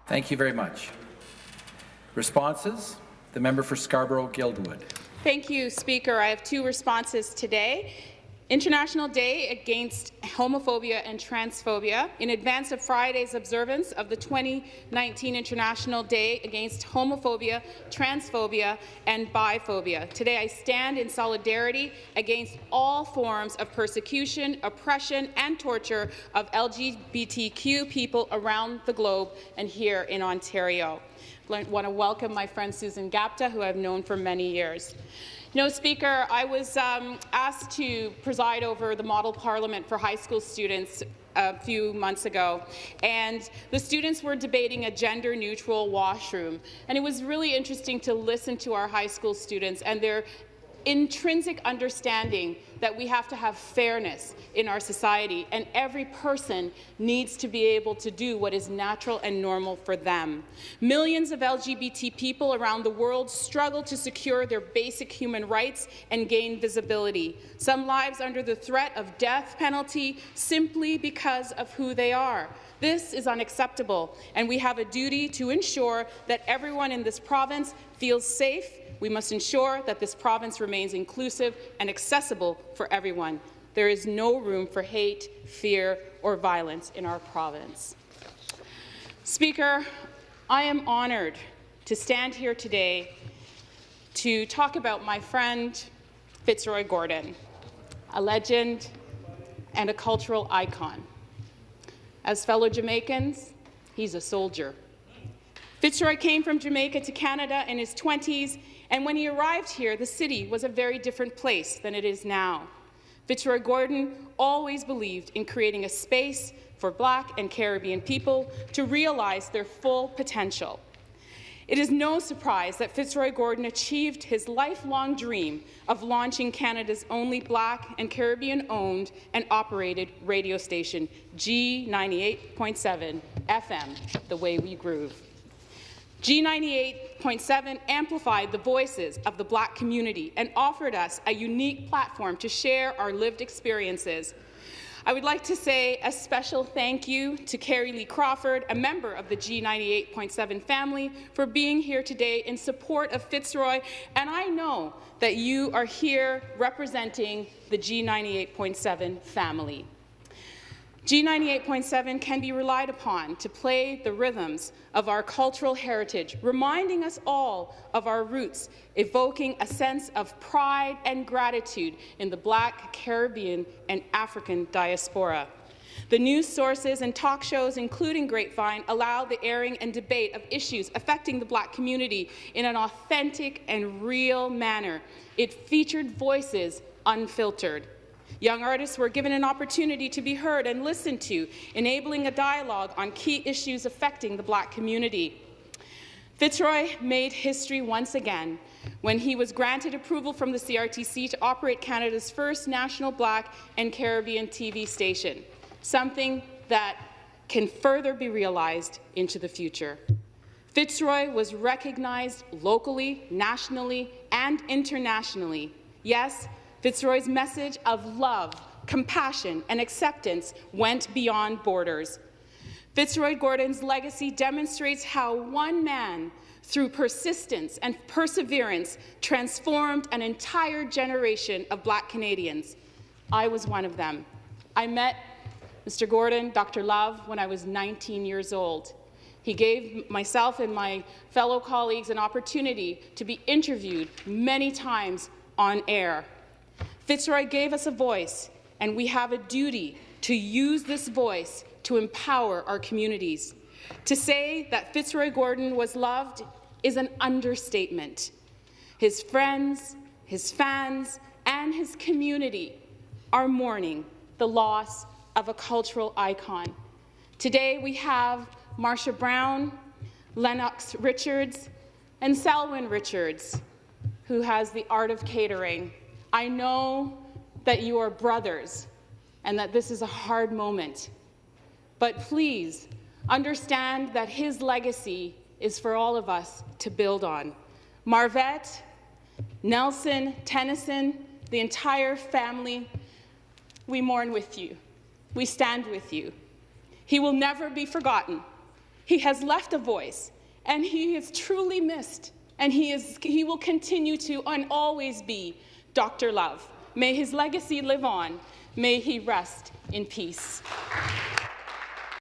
Thank you very much. Responses? The member for Scarborough-Guildwood. Thank you, Speaker. I have two responses today. International Day Against Homophobia and Transphobia in advance of Friday's observance of the 2019 International Day Against Homophobia, Transphobia and Biphobia. Today I stand in solidarity against all forms of persecution, oppression and torture of LGBTQ people around the globe and here in Ontario. I want to welcome my friend Susan Gapta, who I've known for many years. No, Speaker, I was asked to preside over the Model Parliament for high school students a few months ago, and the students were debating a gender-neutral washroom. And it was really interesting to listen to our high school students and their intrinsic understanding that we have to have fairness in our society, and every person needs to be able to do what is natural and normal for them. Millions of LGBT people around the world struggle to secure their basic human rights and gain visibility. Some lives under the threat of death penalty simply because of who they are. This is unacceptable, and we have a duty to ensure that everyone in this province feels safe. We must ensure that this province remains inclusive and accessible for everyone. There is no room for hate, fear, or violence in our province. Speaker, I am honoured to stand here today to talk about my friend Fitzroy Gordon, a legend and a cultural icon. As fellow Jamaicans, he's a soldier. Fitzroy came from Jamaica to Canada in his 20s, and when he arrived here, the city was a very different place than it is now. Fitzroy Gordon always believed in creating a space for Black and Caribbean people to realize their full potential. It is no surprise that Fitzroy Gordon achieved his lifelong dream of launching Canada's only Black and Caribbean-owned and operated radio station, G98.7 FM, The Way We Groove. G98.7 amplified the voices of the Black community and offered us a unique platform to share our lived experiences. I would like to say a special thank you to Carrie Lee Crawford, a member of the G98.7 family, for being here today in support of Fitzroy, and I know that you are here representing the G98.7 family. G98.7 can be relied upon to play the rhythms of our cultural heritage, reminding us all of our roots, evoking a sense of pride and gratitude in the Black, Caribbean, and African diaspora. The news sources and talk shows, including Grapevine, allow the airing and debate of issues affecting the Black community in an authentic and real manner. It featured voices unfiltered. Young artists were given an opportunity to be heard and listened to, enabling a dialogue on key issues affecting the Black community. Fitzroy made history once again when he was granted approval from the CRTC to operate Canada's first national Black and Caribbean TV station, something that can further be realized into the future. Fitzroy was recognized locally, nationally, and internationally. Yes, Fitzroy's message of love, compassion, and acceptance went beyond borders. Fitzroy Gordon's legacy demonstrates how one man, through persistence and perseverance, transformed an entire generation of Black Canadians. I was one of them. I met Mr. Gordon, Dr. Love, when I was 19 years old. He gave myself and my fellow colleagues an opportunity to be interviewed many times on air. Fitzroy gave us a voice, and we have a duty to use this voice to empower our communities. To say that Fitzroy Gordon was loved is an understatement. His friends, his fans, and his community are mourning the loss of a cultural icon. Today we have Marsha Brown, Lennox Richards, and Selwyn Richards, who has the art of catering. I know that you are brothers and that this is a hard moment, but please understand that his legacy is for all of us to build on. Marvette, Nelson, Tennyson, the entire family, we mourn with you. We stand with you. He will never be forgotten. He has left a voice, and he is truly missed, and he will continue to and always be Dr. Love. May his legacy live on. May he rest in peace.